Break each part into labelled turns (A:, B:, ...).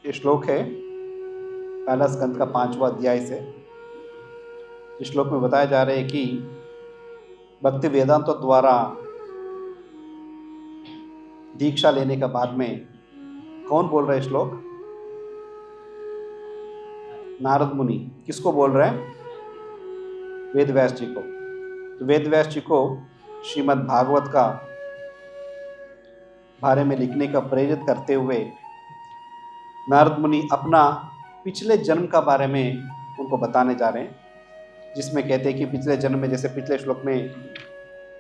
A: ये श्लोक है पहला स्कंद का 5वां अध्याय से। इस श्लोक में बताया जा रहा है कि भक्ति वेदांतों द्वारा दीक्षा लेने के बाद में कौन बोल रहा है श्लोक? नारद मुनि। किसको बोल रहे हैं? वेद व्यास जी को। तो वेद व्यास जी को श्रीमद् भागवत का बारे में लिखने का प्रेरित करते हुए नारद मुनि अपना पिछले जन्म का बारे में उनको बताने जा रहे हैं, जिसमें कहते हैं कि पिछले जन्म में, जैसे पिछले श्लोक में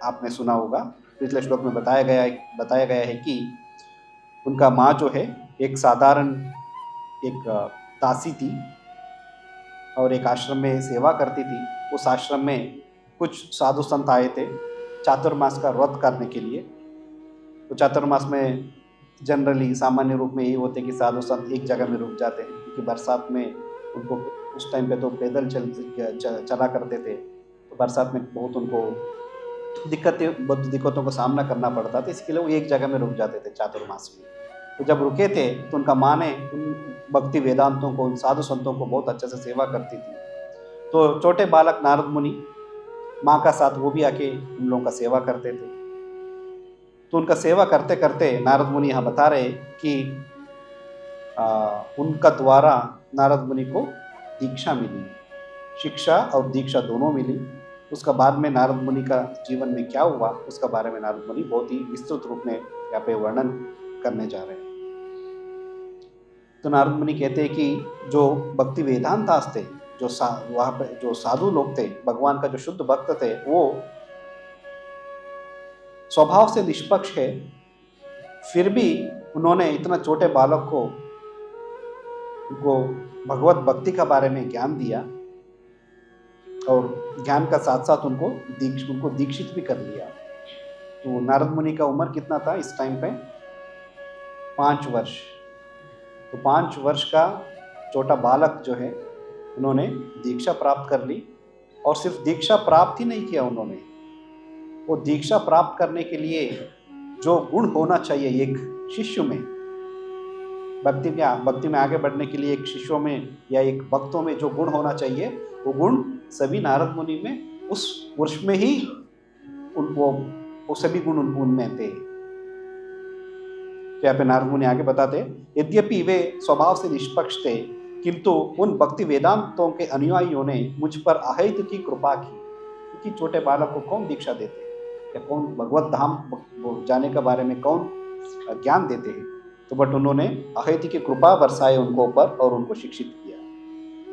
A: आपने सुना होगा, पिछले श्लोक में बताया गया है कि उनका माँ जो है एक साधारण एक दासी थी और एक आश्रम में सेवा करती थी। उस आश्रम में कुछ साधु संत आए थे चातुर्मास का व्रत करने के लिए। तो चातुर्मास में जनरली सामान्य रूप में यही होते कि साधु संत एक जगह में रुक जाते हैं, क्योंकि बरसात में उनको उस टाइम पे तो पैदल चला करते थे, तो बरसात में बहुत उनको दिक्कतों का सामना करना पड़ता था। इसके लिए वो एक जगह में रुक जाते थे चातुर्मास में। तो जब रुके थे तो उनका माँ ने उन भक्ति वेदांतों को, उन साधु संतों को बहुत अच्छे से सेवा करती थी। तो छोटे बालक नारद मुनि माँ का साथ वो भी आके उन लोगों का सेवा करते थे। तो उनका सेवा करते करते नारद मुनि यहाँ बता रहे कि उनका द्वारा नारद मुनि को दीक्षा मिली, शिक्षा और दीक्षा दोनों मिली। उसका बाद में नारद मुनि का जीवन में क्या हुआ उसका बारे में नारद मुनि बहुत ही विस्तृत रूप में यहाँ पे वर्णन करने जा रहे हैं। तो नारद मुनि कहते हैं कि जो भक्ति वेदांतास थे, जो वहाँ पे जो साधु लोग थे, भगवान का जो शुद्ध भक्त थे, वो स्वभाव से निष्पक्ष है, फिर भी उन्होंने इतना छोटे बालक को उनको भगवत भक्ति का बारे में ज्ञान दिया और ज्ञान का साथ साथ उनको दीक्षित भी कर लिया। तो नारद मुनि का उम्र कितना था इस टाइम पे? 5 वर्ष। तो 5 वर्ष का छोटा बालक जो है, उन्होंने दीक्षा प्राप्त कर ली। और सिर्फ दीक्षा प्राप्त ही नहीं किया उन्होंने, वो दीक्षा प्राप्त करने के लिए जो गुण होना चाहिए एक शिष्य में, भक्ति में आगे बढ़ने के लिए एक शिष्यों में या एक भक्तों में जो गुण होना चाहिए, वो गुण सभी नारद मुनि में उस वर्ष में ही वो सभी गुण उनमें थे। यहाँ पे नारद मुनि आगे बताते, यद्यपि वे स्वभाव से निष्पक्ष थे, किंतु उन भक्ति वेदांतों के अनुयायियों ने मुझ पर अहेतु की कृपा की। क्योंकि छोटे बालक को कौन दीक्षा देते या कौन भगवत धाम जाने के बारे में कौन ज्ञान देते हैं? तो बट उन्होंने अहेतु की कृपा बरसाए उनको ऊपर और उनको शिक्षित किया।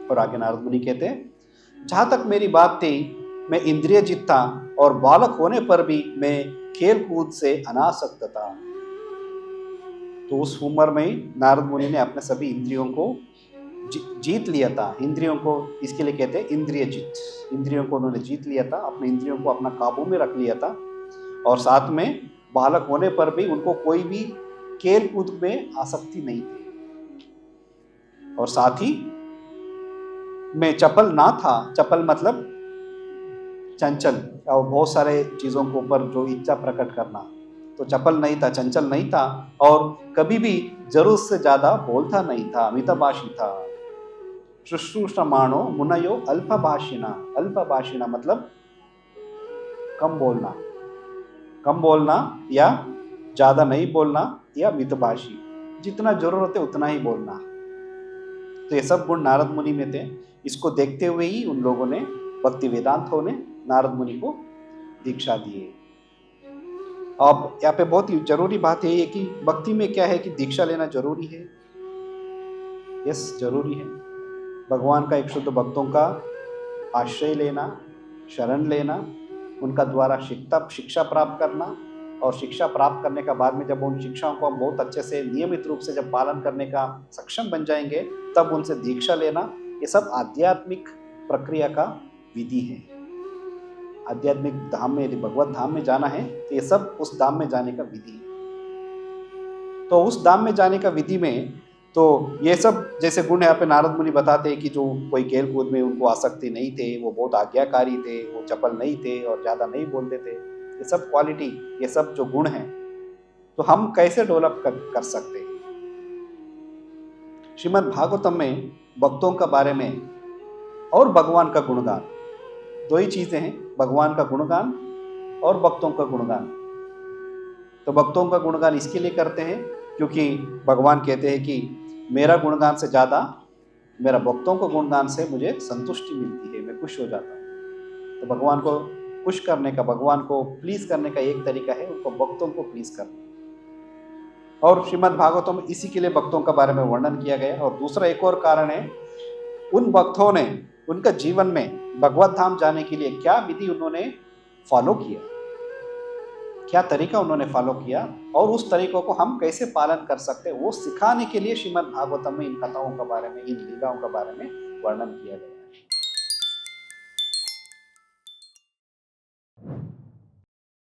A: और आगे नारद मुनि कहते हैं, जहाँ तक मेरी बात थी, मैं इंद्रिय जित था और बालक होने पर भी मैं खेल कूद से अनासक्त था। तो उस उम्र में ही नारद मुनि ने अपने सभी इंद्रियों को जीत लिया था। इंद्रियों को इसके लिए कहते हैं इंद्रिय जित। इंद्रियों को उन्होंने जीत लिया था, अपने इंद्रियों को अपना काबू में रख लिया था। और साथ में बालक होने पर भी उनको कोई भी खेल कूद में आसक्ति नहीं थी। और साथ ही मैं चपल ना था। चपल मतलब चंचल, और बहुत सारे चीजों के ऊपर जो इच्छा प्रकट करना। तो चपल नहीं था, चंचल नहीं था, और कभी भी जरूरत से ज्यादा बोलता नहीं था, मितभाषी था। शुश्रूषमाणो मुनयो अल्पभाषिणा। अल्पभाषिणा मतलब कम बोलना या ज्यादा नहीं बोलना, या मितभाषी, जितना जरूरत है उतना ही बोलना। तो ये सब गुण नारद मुनि में थे। इसको देखते हुए ही उन लोगों ने, भक्ति वेदांतों ने नारद मुनि को दीक्षा दिए। अब यहाँ पे बहुत ही जरूरी बात है कि भक्ति में क्या है कि दीक्षा लेना जरूरी है। यस, जरूरी है। भगवान का एक शुद्ध भक्तों का आश्रय लेना, शरण लेना, उनका द्वारा शिक्षा प्राप्त करना, और शिक्षा प्राप्त करने का बाद में जब उन शिक्षाओं को हम बहुत अच्छे से नियमित रूप से जब पालन करने का सक्षम बन जाएंगे, तब उनसे दीक्षा लेना, ये सब आध्यात्मिक प्रक्रिया का विधि है। आध्यात्मिक धाम में, यदि भगवत धाम में जाना है तो ये सब उस धाम में जाने का विधि है। तो उस धाम में जाने का विधि में तो ये सब जैसे गुण यहाँ पे नारद मुनि बताते हैं कि जो कोई खेल कूद में उनको आसक्ति नहीं थे, वो बहुत आज्ञाकारी थे, वो चपल नहीं थे और ज्यादा नहीं बोलते थे। ये सब क्वालिटी, ये सब जो गुण हैं, तो हम कैसे डेवलप कर सकते हैं? श्रीमद् भागवतम में भक्तों का बारे में और भगवान का गुणगान, दो ही चीजें हैं, भगवान का गुणगान और भक्तों का गुणगान। तो भक्तों का गुणगान इसके लिए करते हैं क्योंकि भगवान कहते हैं कि मेरा गुणगान से ज़्यादा मेरा भक्तों को गुणगान से मुझे संतुष्टि मिलती है, मैं खुश हो जाता हूँ। तो भगवान को खुश करने का, भगवान को प्लीज करने का एक तरीका है उनको भक्तों को प्लीज करना। और श्रीमद् भागवतम में इसी के लिए भक्तों का बारे में वर्णन किया गया। और दूसरा एक और कारण है, उन भक्तों ने उनका जीवन में भगवत धाम जाने के लिए क्या विधि उन्होंने फॉलो किया, क्या तरीका उन्होंने फॉलो किया और उस तरीकों को हम कैसे पालन कर सकते हैं, वो सिखाने के लिए श्रीमद् भागवतम में इन कथाओं के बारे में, इन लीलाओं के बारे में वर्णन किया गया।